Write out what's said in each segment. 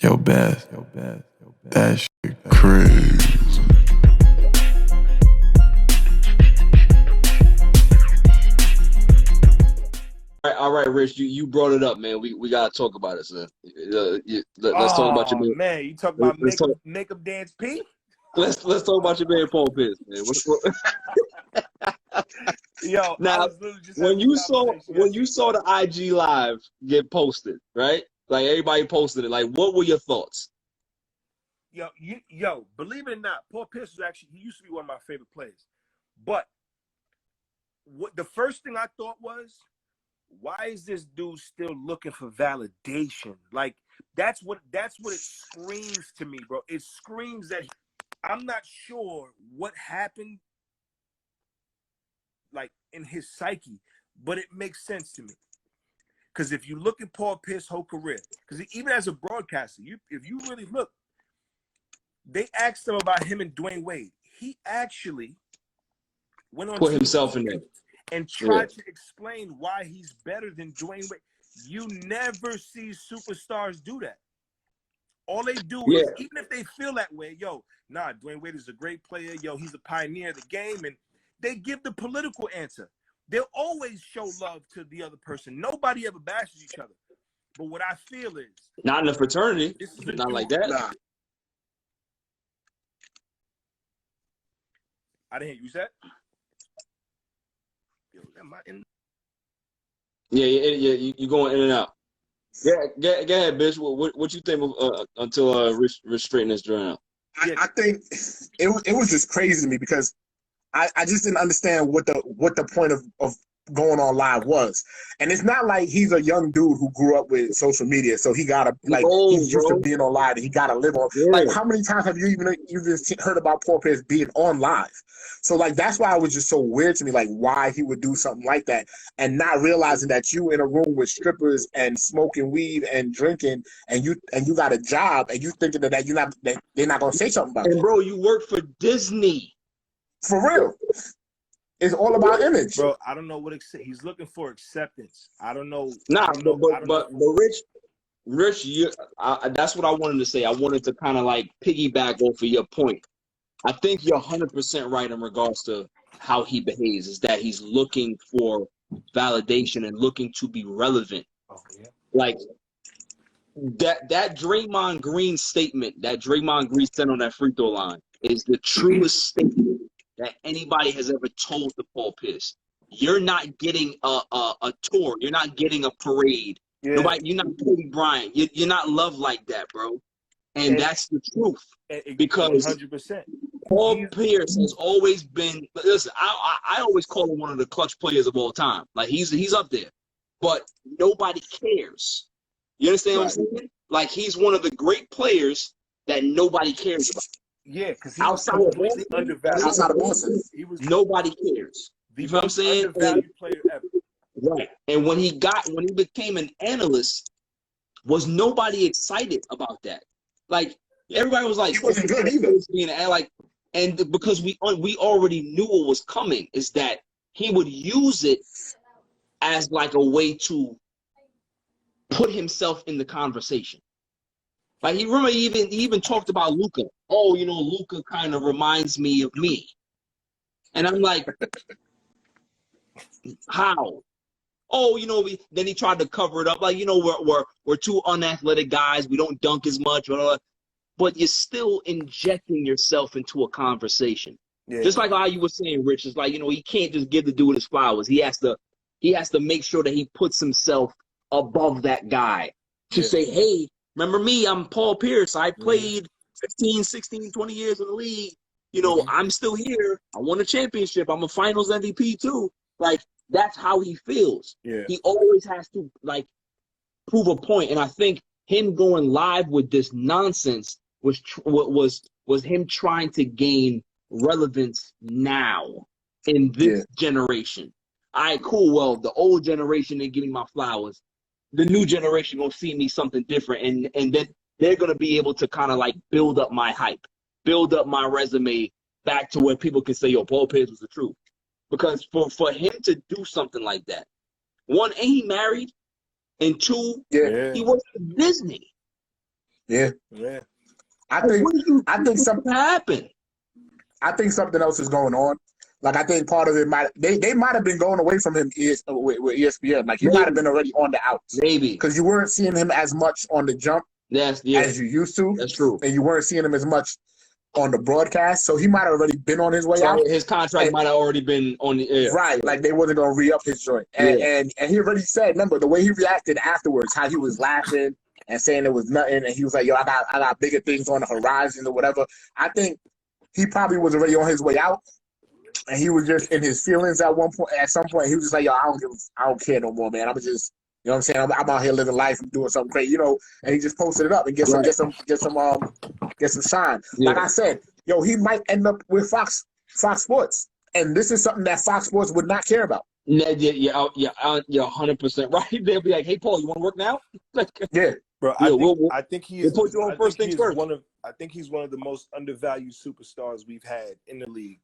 Yo, Beth, that shit crazy. All right, Rich, you brought it up, man. We gotta talk about it, sir. Let's talk about your Oh man. man, you talk about make 'em dance, P. Let's talk about your man Paulpierce, man. Yo, I Now, was literally just when having you a saw conversation when you yesterday. saw the IG live get posted, right? Like everybody posted it. Like, what were your thoughts? Yo, believe it or not, Paul Pierce he used to be one of my favorite players. But what the first thing I thought was, why is this dude still looking for validation? Like that's what it screams to me, bro. It screams that I'm not sure what happened, like in his psyche, but it makes sense to me. Because if you look at Paul Pierce's whole career, because even as a broadcaster, if you really look, they asked him about him and Dwayne Wade. He actually went on Put TV himself in there. and tried to explain why he's better than Dwayne Wade. You never see superstars do that. All they do is, even if they feel that way, Dwayne Wade is a great player. Yo, he's a pioneer of the game. And they give the political answer. They'll always show love to the other person. Nobody ever bashes each other. But what I feel is, Not in the fraternity. this is Not like that. Nah. I didn't hear you say. Yo, am I in? Yeah, you going in and out. Yeah, go ahead, bitch. What you think of, until Rich straighten this joint out? I think it was just crazy to me because I just didn't understand what the point of going on live was. And it's not like he's a young dude who grew up with social media, so he gotta he's used to being on live and he gotta live on. Yeah. Like, how many times have you even heard about Paul Pierce being on live? So like that's why it was just so weird to me, like why he would do something like that and not realizing that you in a room with strippers and smoking weed and drinking and you got a job and you thinking that they're not gonna say something about it. And bro, you work for Disney. For real. It's all about image. Bro, I don't know what he's looking for acceptance. I don't know. But Rich, that's what I wanted to say. I wanted to kind of like piggyback off of your point. I think you're 100% right in regards to how he behaves, is that he's looking for validation and looking to be relevant. Oh, yeah. Like that Draymond Green statement that Draymond Green sent on that free throw line is the truest statement that anybody has ever told to Paul Pierce. You're not getting a tour. You're not getting a parade. Yeah. You're not Kobe Bryant. You're not loved like that, bro. And that's the truth. Because 100%. Paul Pierce has always been. Listen, I always call him one of the clutch players of all time. Like he's up there, but nobody cares. You understand what I'm saying? Like he's one of the great players that nobody cares about. Yeah, because outside of Boston, nobody cares. You know what I'm saying? Undervalued player ever. Right. And when he became an analyst, was nobody excited about that? Like everybody was like, he wasn't good either. Like, and because we already knew what was coming, is that he would use it as like a way to put himself in the conversation. Like he even talked about Luka. Oh, Luka kind of reminds me of me. And I'm like, how? Oh, then he tried to cover it up. Like, we're two unathletic guys. We don't dunk as much. But you're still injecting yourself into a conversation. Yeah. Just like how you were saying, Rich, it's like, he can't just give the dude his flowers. He has to make sure that he puts himself above that guy to say, hey, remember me? I'm Paul Pierce. I played 15, 16, 20 years in the league. I'm still here. I won a championship. I'm a finals MVP too. Like, that's how he feels. Yeah. He always has to, like, prove a point. And I think him going live with this nonsense was him trying to gain relevance now in this generation. All right, cool. Well, the old generation, they give me my flowers. The new generation gonna see me something different, and then they're gonna be able to kind of like build up my hype, build up my resume back to where people can say, yo, Paul Pierce was the truth. Because for him to do something like that, one, ain't he married? And two, he works for Disney. Yeah. Yeah. I think something happened. I think something else is going on. Like, I think part of it they might have been going away from him with ESPN. Like, he might have been already on the outs. Maybe. Because you weren't seeing him as much on the jump as you used to. That's true. And you weren't seeing him as much on the broadcast. So he might have already been on his way out. His contract might have already been on the air. Right. Like, they wasn't going to re-up his joint. And he already said, remember, the way he reacted afterwards, how he was laughing and saying it was nothing. And he was like, yo, I got bigger things on the horizon or whatever. I think he probably was already on his way out. And he was just in his feelings at some point. He was just like, yo, I don't care no more, man. I'm just, you know what I'm saying? I'm out here living life and doing something crazy, you know. And he just posted it up and get some shine. Yeah. Like I said, yo, he might end up with Fox Sports, and this is something that Fox Sports would not care about. Yeah, 100% right. They'll be like, hey, Paul, you want to work now? Yeah, bro. I think he is. We'll put you on first things first. I think he's one of the most undervalued superstars we've had in the league.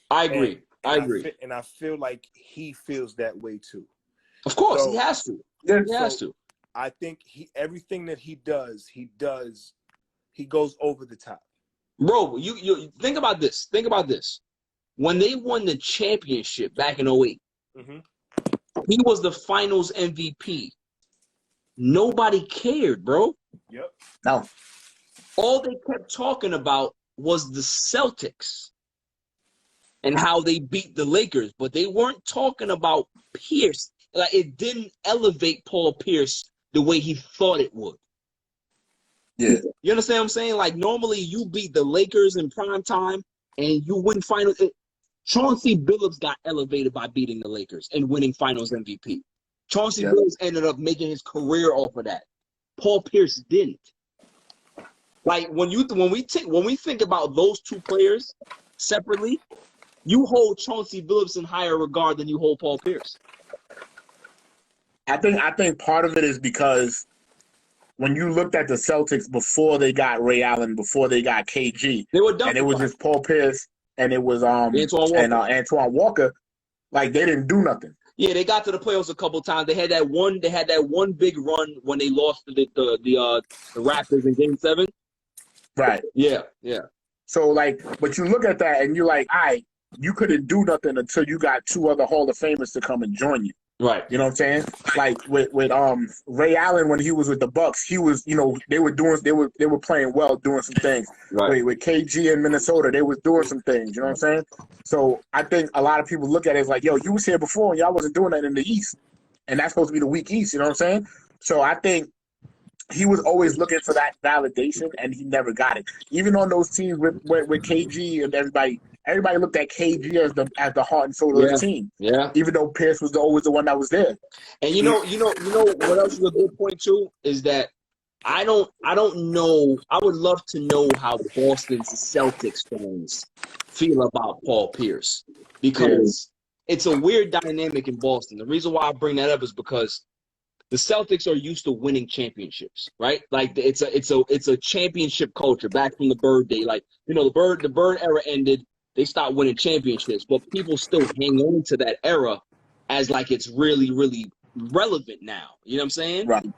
I agree. And I feel like he feels that way too. Of course, he has to. He has to. I think everything that he does, he goes over the top. Bro, you think about this. Think about this. When they won the championship back in 2008, he was the finals MVP. Nobody cared, bro. Yep. No. All they kept talking about was the Celtics and how they beat the Lakers, but they weren't talking about Pierce. Like, it didn't elevate Paul Pierce the way he thought it would. Yeah. You understand what I'm saying? Like, normally you beat the Lakers in prime time and you win finals. Chauncey Billups got elevated by beating the Lakers and winning finals MVP. Chauncey Billups ended up making his career off of that. Paul Pierce didn't. Like, when we think about those two players separately, you hold Chauncey Billups in higher regard than you hold Paul Pierce. I think part of it is because when you looked at the Celtics before they got Ray Allen, before they got KG, they were done, and it was just Paul Pierce and it was Antoine Walker, like, they didn't do nothing. Yeah, they got to the playoffs a couple times. They had that one big run when they lost to the Raptors in Game 7. Right. Yeah. So, like, but you look at that and you're like, all right, you couldn't do nothing until you got two other Hall of Famers to come and join you. Right. You know what I'm saying? Like with Ray Allen when he was with the Bucks, he was, you know, they were playing well, doing some things. Right. With KG in Minnesota, they was doing some things. You know what I'm saying? So I think a lot of people look at it as like, yo, you was here before and y'all wasn't doing that in the East, and that's supposed to be the weak East. You know what I'm saying? So I think he was always looking for that validation, and he never got it. Even on those teams with KG and everybody looked at KG as the heart and soul of the team. Yeah. Even though Pierce was always the one that was there. And you know what else is a good point too is that I don't know. I would love to know how Boston's Celtics fans feel about Paul Pierce, because it's a weird dynamic in Boston. The reason why I bring that up is because the Celtics are used to winning championships, right? Like, it's a championship culture back from the Bird day. Like, you know, the Bird era ended. They stopped winning championships, but people still hang on to that era as like it's really, really relevant now. You know what I'm saying? Right.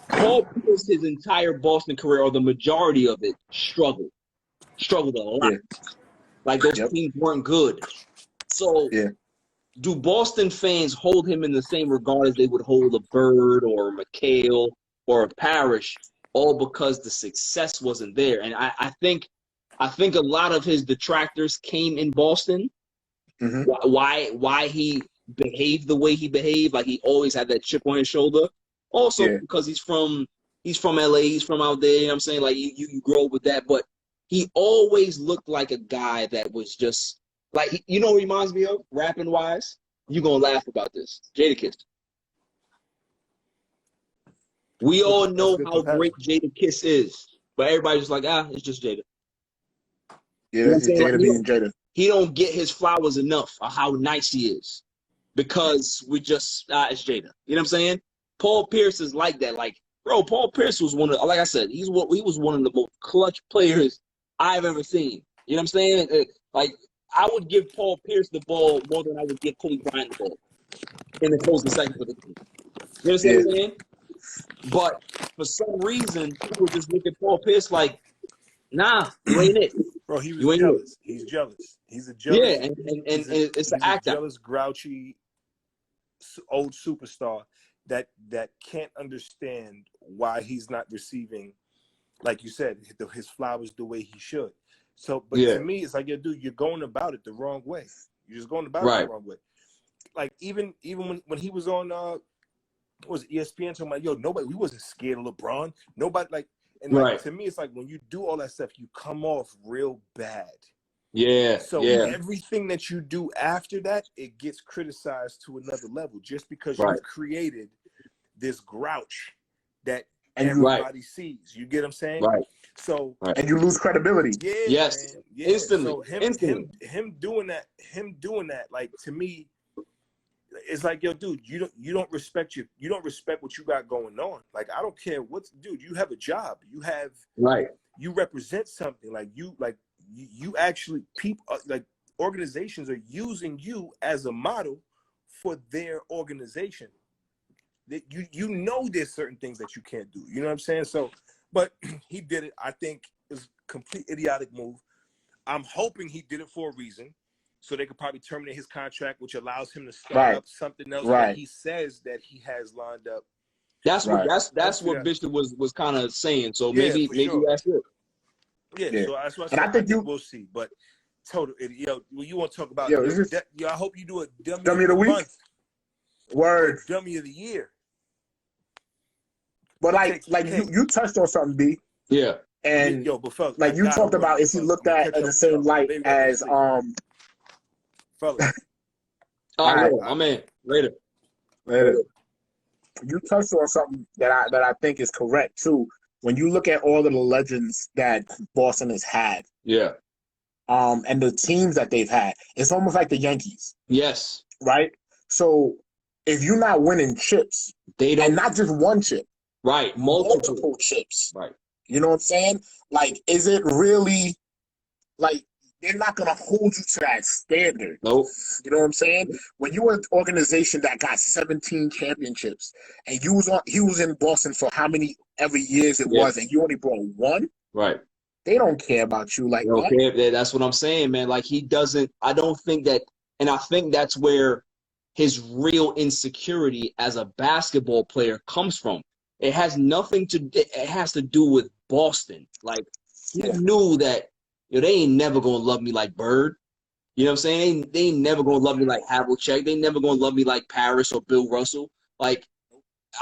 Paul Pierce, his entire Boston career, or the majority of it, struggled a lot. Yeah. Like, those teams weren't good. So do Boston fans hold him in the same regard as they would hold a Bird or a McHale or a Parrish, all because the success wasn't there? And I think a lot of his detractors came in Boston. Mm-hmm. Why he behaved the way he behaved, like he always had that chip on his shoulder. Also because he's from LA, he's from out there. You know what I'm saying? Like, you grow up with that, but he always looked like a guy that was just like, you know what he reminds me of, rapping wise? You gonna laugh about this. Jadakiss. We all know how great Jadakiss is, but everybody's just like, it's just Jada. Yeah, it's Jada being Jada. He don't get his flowers enough of how nice he is, because we just it's Jada. You know what I'm saying? Paul Pierce is like that. Like, bro, Paul Pierce was like I said, he was one of the most clutch players I've ever seen. You know what I'm saying? Like, I would give Paul Pierce the ball more than I would give Kobe Bryant the ball in the closing seconds of the game. You understand what I'm saying? But for some reason, people just look at Paul Pierce like, nah, you ain't it. Bro, he was You ain't jealous. it. He's jealous. He's a Yeah, jealous. and He's it's an a act out. jealous, grouchy, old superstar that can't understand why he's not receiving, like you said, his flowers the way he should. So, but to me, it's like, yo, dude, you're going about it the wrong way. You're just going about it the wrong way. Like even when he was on what was it, ESPN talking about, yo, we wasn't scared of LeBron. Nobody like, and like to me, it's like when you do all that stuff, you come off real bad. Yeah. So everything that you do after that, it gets criticized to another level just because you've created this grouch that everybody sees. You get what I'm saying? Right. So and you lose credibility. Yeah. Yes. Man, yeah. Instantly. So him doing that, like to me, it's like, yo, dude, you don't respect what you got going on. Like, I don't care dude, you have a job. You represent something. You actually, people like organizations are using you as a model for their organization. That you know there's certain things that you can't do. You know what I'm saying? So, but he did it. I think it was a complete idiotic move. I'm hoping he did it for a reason, so they could probably terminate his contract, which allows him to start up something else that he says that he has lined up. That's what Bishop was kind of saying. So maybe that's it. Yeah, so that's what I think we'll see. But total idiot. You want to talk about? I hope you do a dummy of the week. Month. Word. Dummy of the year. But you touched on something, B. Yeah. And but fellas, like you talked about, is he looked at in the same light as fellas? All right, I'm in. Later. You touched on something that I think is correct too. When you look at all of the legends that Boston has had, and the teams that they've had, it's almost like the Yankees. Yes. Right? So if you're not winning chips, and not just one chip, multiple chips. Right. You know what I'm saying? Like, is it really like they're not gonna hold you to that standard? Nope. You know what I'm saying? When you're an organization that got 17 championships and he was in Boston for how many every years it was, and you only brought one, right? They don't care about you like that. Okay, that's what I'm saying, man. Like, he doesn't. I don't think that, and I think that's where his real insecurity as a basketball player comes from. It has nothing to. It has to do with Boston. Like, he knew that they ain't never gonna love me like Bird. You know what I'm saying? They ain't never gonna love me like Havlicek. They ain't never gonna love me like Paris or Bill Russell. Like,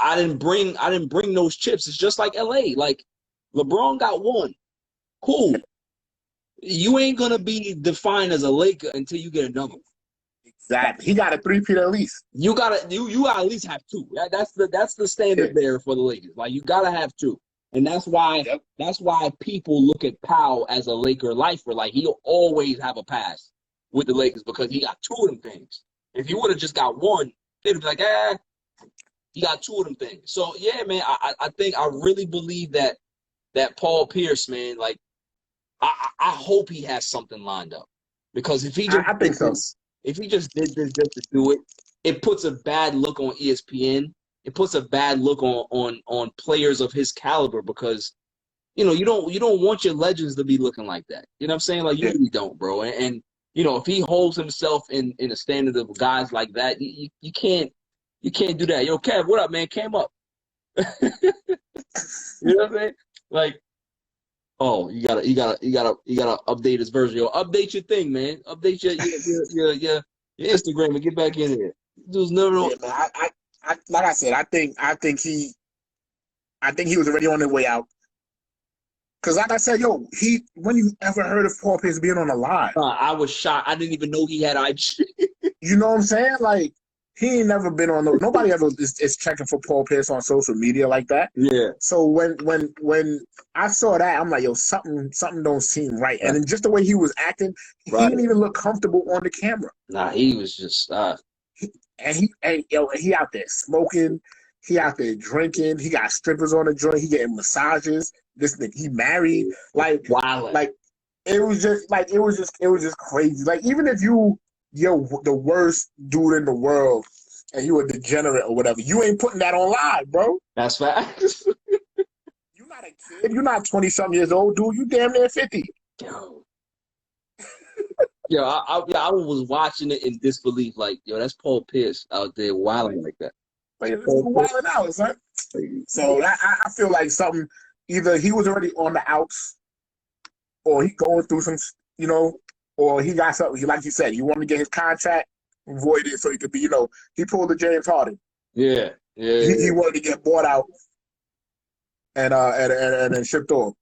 I didn't bring those chips. It's just like LA. Like, LeBron got one. Cool. You ain't gonna be defined as a Laker until you get another one. Exactly. He got a three-peat at least. You gotta at least have two. That's the standard there for the Lakers. Like, you gotta have two. And that's why people look at Powell as a Laker lifer. Like, he'll always have a pass with the Lakers because he got two of them things. If he would have just got one, they'd be like, he got two of them things. So yeah, man, I think I really believe that Paul Pierce, man, like, I hope he has something lined up. Because if he just I think so. If he just did this just to do it, it puts a bad look on ESPN. It puts a bad look on players of his caliber, because you don't want your legends to be looking like that. You know what I'm saying? Like, you really don't, bro. And if he holds himself in a standard of guys like that, you can't do that. Yo, Kev, what up, man? Came up. You know what I'm saying? Like, oh, you gotta update his version. Yo, update your thing, man. Update your Instagram and get back in here. There's no. Yeah, man, I like I said, I think he was already on his way out. Cause like I said, when you ever heard of Paul Pierce being on a live? I was shocked. I didn't even know he had IG. You know what I'm saying? Like, he ain't never been on nobody ever is checking for Paul Pierce on social media like that. Yeah. So when I saw that, I'm like, yo, something don't seem right. And then just the way he was acting, he didn't even look comfortable on the camera. Nah, he was just he out there smoking, he out there drinking, he got strippers on the joint, he getting massages. This nigga, he married. Like, wow. Like, it was just crazy. Like, even if you're the worst dude in the world and you a degenerate or whatever. You ain't putting that on live, bro. That's facts. You're not a kid. You're not 20-something years old, dude. You damn near 50. Yo, I was watching it in disbelief. Like, yo, that's Paulpierce out there wilding like that. Like, wilding out, son. So I feel like something, either he was already on the outs, or he going through some, you know, or he got something. Like you said, he wanted to get his contract voided so he could be, you know, he pulled the James Harden. Yeah. He wanted to get bought out and then shipped off.